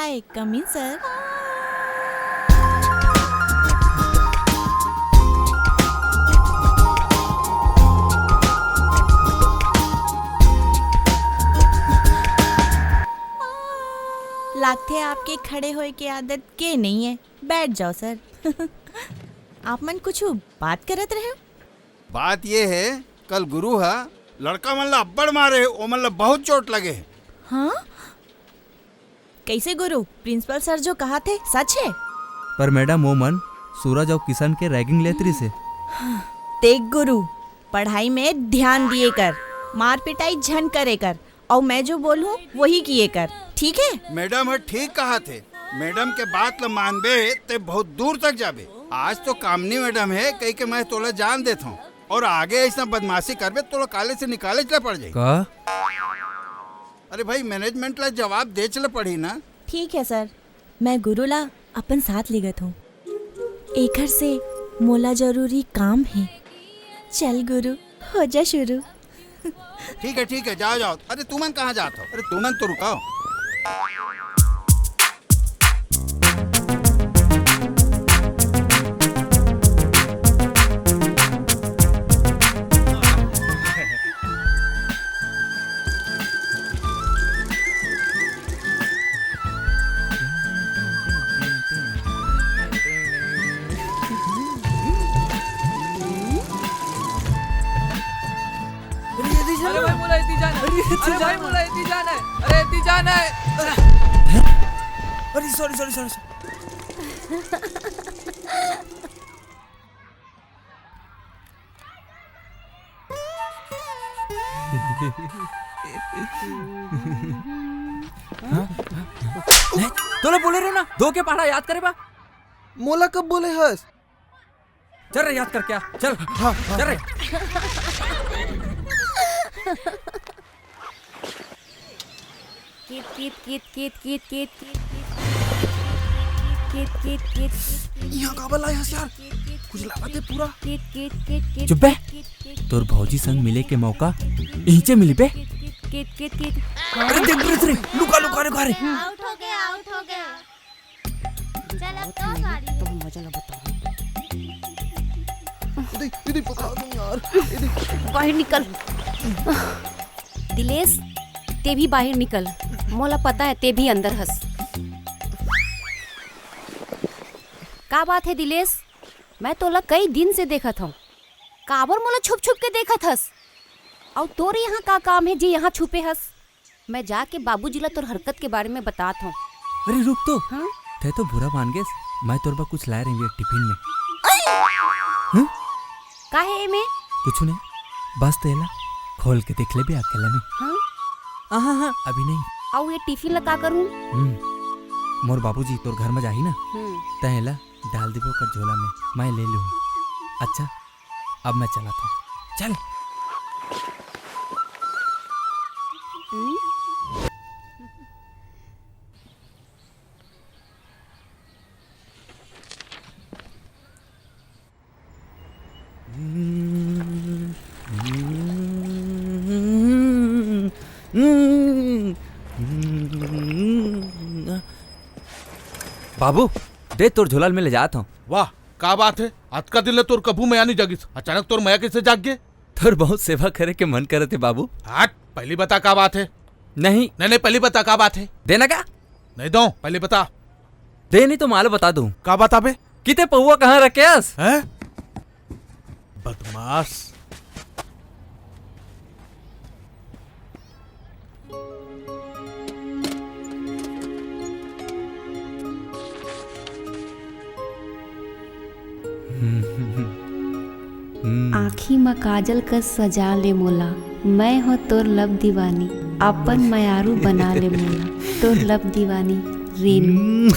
हाय, कम इन sir. लगते आपके खड़े होए की आदत के नहीं है, बैठ जाओ सर। आप मन कुछ बात करत रहे हो? बात ये है, कल गुरु है लड़का मतलब अब्बड़ मारे, वो मतलब बहुत चोट लगे। हाँ, कैसे गुरु? प्रिंसिपल सर जो कहा थे सच है? पर मैडम वो मन सूरज और किशन के रैगिंग लेतरी से। देख गुरु, पढ़ाई में ध्यान दिए कर, मार पिटाई झन करे कर, और मैं जो बोलूँ वही किए कर, ठीक है? मैडम है ठीक कहा थे, मैडम के बात ल मानबे ते बहुत दूर तक जाबे। आज तो कामनी मैडम है, कही के मैं तोला जान देता हूँ, और आगे ऐसा बदमाशी करबे तोला कॉलेज से निकाले चले पड़ जाए। का? अरे भाई मैनेजमेंट ला जवाब दे चले पड़ी ना। ठीक है सर, मैं गुरु ला अपन साथ लेगत हूँ, एकर से मोला जरूरी काम है। चल गुरु, हो जा शुरू। ठीक है जाओ जाओ। अरे तुमन कहाँ जाते हो? अरे तुमन तो रुकाओ। अरे भाई मोला इतनी जान है, अरे भाई मोला इतनी जान है, अरे इतनी जान है। अरे सॉरी। तोला बोले रहे ना, दो के पढ़ा याद करे बा। मोला कब बोले हस? चल रे याद कर क्या, चल चल रे। यहाँ का बला हस यार, कुछ लागत है पूरा। चुप बे, तोर भौजी संग मिले के मौका इनसे मिली बे। अरे देख रे, लुका रे। आउट हो गया। चल अब तो गाड़ी तो मजा ला बता। इधर पकड़ा दो यार, बाहर निकल। दिलेश, ते भी बाहर निकल, मोला पता है ते भी अंदर हंस। का बात है दिलेश? मैं तोला कई दिन से देखत हूँ, काबर मोला छुप के देखत हंस? और तोर यहाँ का काम है जी यहाँ छुपे हंस? मैं जाके बाबूजी ला तोर हरकत के बारे में बतात हूँ। अरे रुक तो, हाँ? थे तो बुरा मान गेस, मैं तोर बा कुछ लाए रही टिफिन में। का है एमे? कुछ नहीं, बस तेला खोल के देख ले भी अकेला में। हाँ? हाँ, अभी नहीं। और ये टिफिन ला का करूँ? मोर बाबूजी तोर घर में जाही ना, तहेला डाल देबो कर झोला में, मैं ले लूँ। अच्छा, अब मैं चला था, चल। बाबू दे, तोर झोला में ले जाता हूँ। वाह का बात है, आज का दिल तोर कबू मया नहीं जागिस, अचानक तोर मया कैसे जाग गए? तोर बहुत सेवा करे के मन करे थे बाबू। हट, पहली बता का बात है। नहीं पहली बता का बात है। देना का? नहीं दो, पहले बता। दे नहीं तो मालो बता दूं। का बात आबे? किते पहुआ कहाँ रखेस? हैं? बदमाश। आँखी में काजल का सजा ले मोला, मैं हो तोर लब दीवानी, अपन मयारू बना ले मोला, तोर लब दीवानी रेनू।